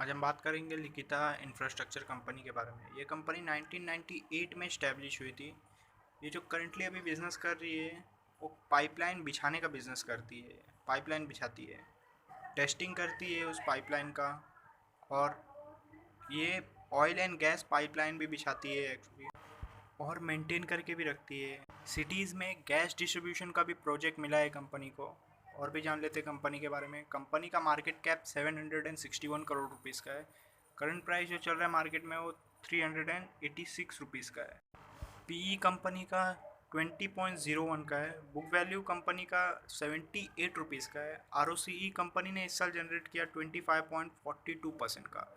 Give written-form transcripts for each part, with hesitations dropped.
आज हम बात करेंगे लिखिता इंफ्रास्ट्रक्चर कंपनी के बारे में। ये कंपनी 1998 में इस्टेब्लिश हुई थी। ये जो करंटली अभी बिज़नेस कर रही है वो पाइपलाइन बिछाने का बिज़नेस करती है। पाइपलाइन बिछाती है, टेस्टिंग करती है उस पाइपलाइन का, और ये ऑयल एंड गैस पाइपलाइन भी बिछाती है एक्चुअली, और मेंटेन करके भी रखती है। सिटीज़ में गैस डिस्ट्रीब्यूशन का भी प्रोजेक्ट मिला है कंपनी को। और भी जान लेते हैं कंपनी के बारे में। कंपनी का मार्केट कैप 761 करोड़ रुपीज़ का है। करंट प्राइस जो चल रहा है मार्केट में वो 386 रुपीज़ का है। पीई कंपनी का 20.01 का है। बुक वैल्यू कंपनी का 78 रुपीज़ का है। आरओसीई कंपनी ने इस साल जनरेट किया 25.42% का।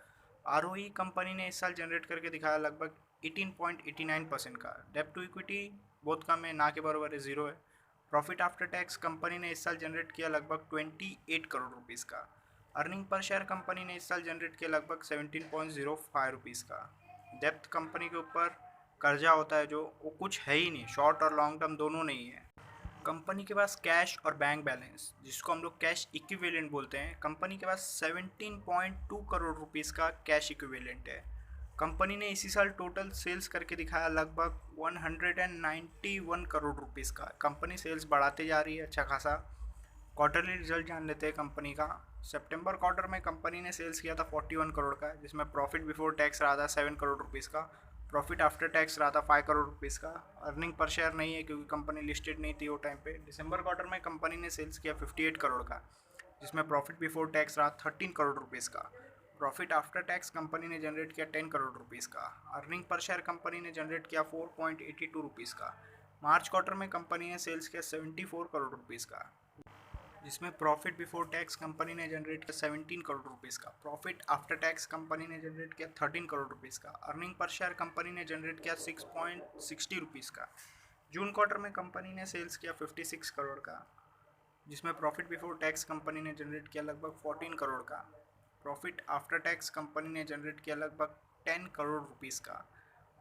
आरओई कंपनी ने इस साल जनरेट करके दिखाया लगभग 18.89% का। डेब्ट टू इक्विटी बहुत कम है, ना के बराबर है, ज़ीरो है। प्रॉफिट आफ्टर टैक्स कंपनी ने इस साल जनरेट किया लगभग 28 करोड़ रुपीज़ का। अर्निंग पर शेयर कंपनी ने इस साल जनरेट किया लगभग 17.05 रुपीज़ का। डेब्ट कंपनी के ऊपर कर्जा होता है जो वो कुछ है ही नहीं, शॉर्ट और लॉन्ग टर्म दोनों नहीं है। कंपनी के पास कैश और बैंक बैलेंस, जिसको हम लोग कैश इक्विवेलेंट बोलते हैं, कंपनी के पास 17.2 करोड़ रुपीज़ का कैश इक्विवेलेंट है। कंपनी ने इसी साल टोटल सेल्स करके दिखाया लगभग 191 करोड़ रुपीज़ का। कंपनी सेल्स बढ़ाते जा रही है अच्छा खासा। क्वार्टरली रिजल्ट जान लेते हैं कंपनी का। सितंबर क्वार्टर में कंपनी ने सेल्स किया था 41 करोड़ का, जिसमें प्रॉफिट बिफोर टैक्स रहा था 7 करोड़ रुपीज़ का। प्रॉफिट आफ्टर टैक्स रहा था 5 करोड़ रुपीज़ का। अर्निंग पर शेयर नहीं है क्योंकि कंपनी लिस्टेड नहीं थी वो टाइम पे। दिसंबर क्वार्टर में कंपनी ने सेल्स किया 58 करोड़ का, जिसमें प्रॉफिट बिफोर टैक्स रहा 13 करोड़ रुपीज़ का। प्रॉफिट आफ्टर टैक्स कंपनी ने जनरेट किया 10 करोड़ रुपीज़ का। अर्निंग पर शेयर कंपनी ने जनरेट किया 4.82 रुपीज़ का। मार्च क्वार्टर में कंपनी ने सेल्स किया 74 करोड़ रुपीज़ का, जिसमें प्रॉफिट बिफोर टैक्स कंपनी ने जनरेट किया 17 करोड़ रुपीज़ का। प्रॉफिट आफ्टर टैक्स कंपनी ने जनरेट किया 13 करोड़ रुपीज़ का। अर्निंग पर शेयर कंपनी ने जनरेट किया 6.60 रुपीज़ का। जून क्वार्टर में कंपनी ने सेल्स किया 56 करोड़ का, जिसमें प्रॉफिट बिफोर टैक्स कंपनी ने जनरेट किया लगभग 14 करोड़ का। प्रॉफिट आफ्टर टैक्स कंपनी ने जनरेट किया लगभग 10 करोड़ रुपीज़ का।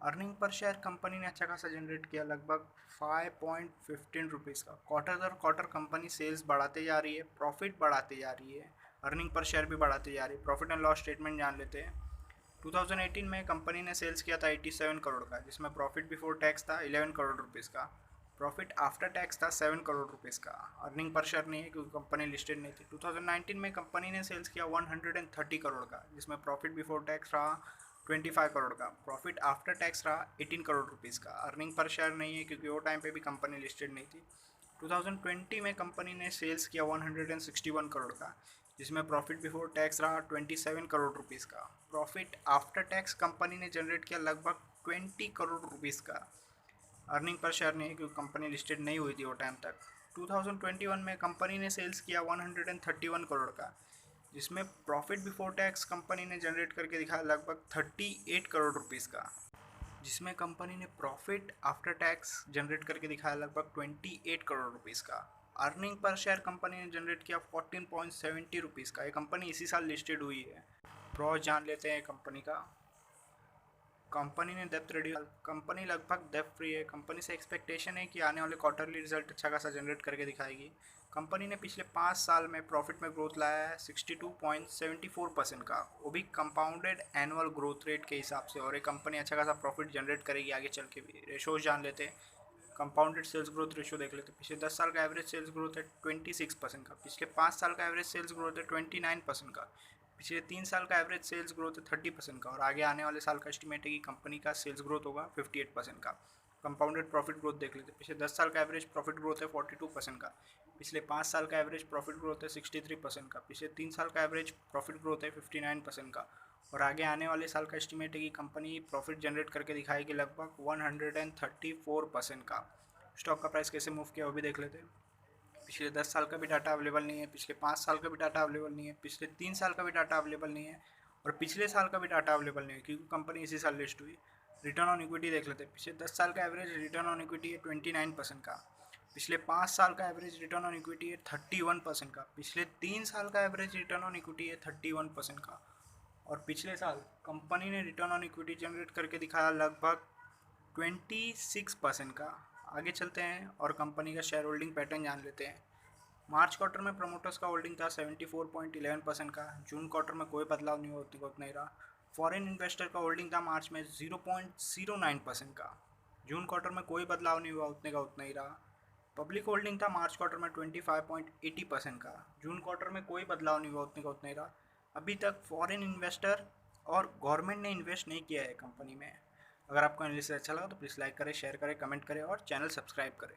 अर्निंग पर शेयर कंपनी ने अच्छा खासा जनरेट किया लगभग 5.15 रुपीज़ का। क्वार्टर दर क्वार्टर कंपनी सेल्स बढ़ाते जा रही है, प्रॉफिट बढ़ाते जा रही है, अर्निंग पर शेयर भी बढ़ाते जा रही है। प्रॉफिट एंड लॉस स्टेटमेंट जान लेते हैं। 2018 में कंपनी ने सेल्स किया था 87 करोड़ का, जिसमें प्रॉफिट बिफोर टैक्स था 11 करोड़ रुपीज़ का। प्रॉफिट आफ्टर टैक्स था 7 करोड़ रुपीज़ का। अर्निंग पर शेयर नहीं है क्योंकि कंपनी लिस्टेड नहीं थी। 2019 में कंपनी ने सेल्स किया 130 करोड़ का, जिसमें प्रॉफिट बिफोर टैक्स रहा 25 करोड़ का। प्रॉफिट आफ्टर टैक्स रहा 18 करोड़ रुपीज़ का। अर्निंग पर शेयर नहीं है क्योंकि वो टाइम पे भी कंपनी लिस्टेड नहीं थी। 2020 में कंपनी ने सेल्स किया 161 करोड़ का, जिसमें प्रॉफिट बिफोर टैक्स रहा 27 करोड़ रुपीज़ का। प्रॉफिट आफ्टर टैक्स कंपनी ने जनरेट किया लगभग 20 करोड़ रुपीज़ का। अर्निंग पर शेयर नहीं है क्योंकि कंपनी लिस्टेड नहीं हुई थी वो टाइम तक। 2021 में कंपनी ने सेल्स किया 131 करोड़ का, जिसमें प्रॉफिट बिफोर टैक्स कंपनी ने जनरेट करके दिखाया लगभग 38 करोड़ रुपीज़ का, जिसमें कंपनी ने प्रॉफिट आफ्टर टैक्स जनरेट करके दिखाया लगभग 28 करोड़ रुपीज़ का। अर्निंग पर शेयर कंपनी ने जनरेट किया 14.70 रुपीज़ का। ये कंपनी इसी साल लिस्टेड हुई है। प्रो जान लेते हैं कंपनी का। कंपनी ने डेप्थ रिड्यूस, कंपनी लगभग डेप्थ फ्री है। कंपनी से एक्सपेक्टेशन है कि आने वाले क्वार्टरली रिजल्ट अच्छा खासा जनरेट करके दिखाएगी। कंपनी ने पिछले 5 साल में प्रॉफिट में ग्रोथ लाया है 62.74% का, वो भी कंपाउंडेड एनुअल ग्रोथ रेट के हिसाब से। और एक कंपनी अच्छा खासा प्रॉफिट जनरेट करेगी आगे चल के भी। रेशोज जान लेते हैं। कंपाउंडेड सेल्स ग्रोथ रेशो देख लेते हैं। पिछले 10 साल का एवरेज सेल्स ग्रोथ है 26% का। पिछले 5 साल का एवरेज सेल्स ग्रोथ है 29% का। पिछले 3 साल का एवरेज सेल्स ग्रोथ है 30% का। और आगे आने वाले साल का एस्टिमेट है कि कंपनी का सेल्स ग्रोथ होगा 58% का। कंपाउंडेड प्रॉफिट ग्रोथ देख लेते हैं। पिछले 10 साल का एवरेज प्रॉफिट ग्रोथ है 42% का। पिछले 5 साल का एवरेज प्रॉफिट ग्रोथ है 63% का। पिछले 3 साल का एवरेज प्रॉफिट ग्रोथ है 59% का। और आगे आने वाले साल का एस्टिमेट है कि कंपनी प्रॉफिट जनरेट करके दिखाएगी लगभग 134% का। स्टॉक का प्राइस कैसे मूव किया वो भी देख लेते हैं। पिछले 10 साल का भी डाटा अवेलेबल नहीं है, पिछले 5 साल का भी डाटा अवेलेबल नहीं है, पिछले 3 साल का भी डाटा अवेलेबल नहीं है, और पिछले साल का भी डाटा अवेलेबल नहीं है क्योंकि कंपनी इसी साल लिस्ट हुई। रिटर्न ऑन इक्विटी देख लेते हैं। पिछले 10 साल का एवरेज रिटर्न ऑन इक्विटी है 29% का। पिछले 5 साल का एवरेज रिटर्न ऑन इक्विटी है 31% का। पिछले 3 साल का एवरेज रिटर्न ऑन इक्विटी है 31% का। और पिछले साल कंपनी ने रिटर्न ऑन इक्विटी जनरेट करके दिखाया लगभग 26% का। आगे चलते हैं और कंपनी का शेयर होल्डिंग पैटर्न जान लेते हैं। मार्च क्वार्टर में प्रमोटर्स का होल्डिंग था 74.11% का, जून क्वार्टर में कोई बदलाव नहीं हुआ, उतनी का उतना ही रहा। फॉरेन इन्वेस्टर का होल्डिंग था मार्च में 0.09% का, जून क्वार्टर में कोई बदलाव नहीं हुआ, उतने का उतना ही रहा। पब्लिक होल्डिंग था मार्च क्वार्टर में 25.80% का, जून क्वार्टर में कोई बदलाव नहीं हुआ, उतने का उतना ही रहा। अभी तक फॉरेन इन्वेस्टर और गवर्नमेंट ने इन्वेस्ट नहीं किया है कंपनी में। अगर आपको एनालिसिस अच्छा लगा तो प्लीज़ लाइक करें, शेयर करें, कमेंट करें और चैनल सब्सक्राइब करें।